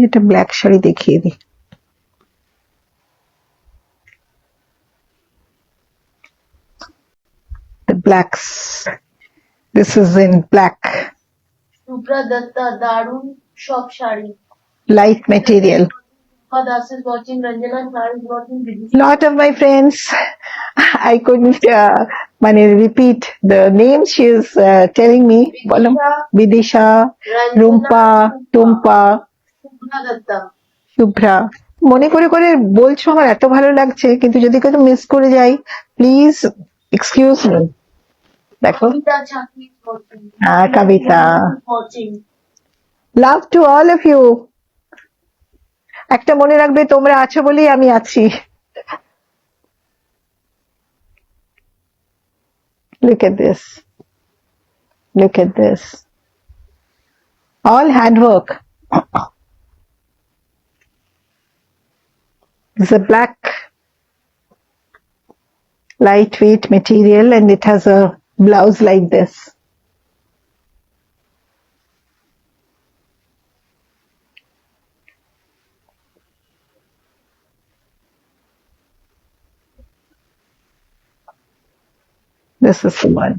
এটা ব্ল্যাক শাড়ি দেখিয়ে দিই। The blacks. This is in black. Subhra Datta, Darun, Shop Shari. Light material. Das is watching, Ranjana Sar is watching. Lot of my friends, I couldn't repeat the names she is telling me. Vidisha, Rumpa, Tumpa, Subhra Datta. Shubhra. মনে করে করে বলছো, আমার এত ভালো লাগছে, কিন্তু যদি কেউ মিস করে যাই, প্লিজ এক্সকিউজ মি। দেখো, Kavita Chakri is watching. Kavita. Watching. Love to all of you. একটা মনে রাখবে, তোমরা আছো বলেই আমি আছি। Look at this. Look at this. All handwork. It's a black lightweight material and it has a blouse like this. This is the one.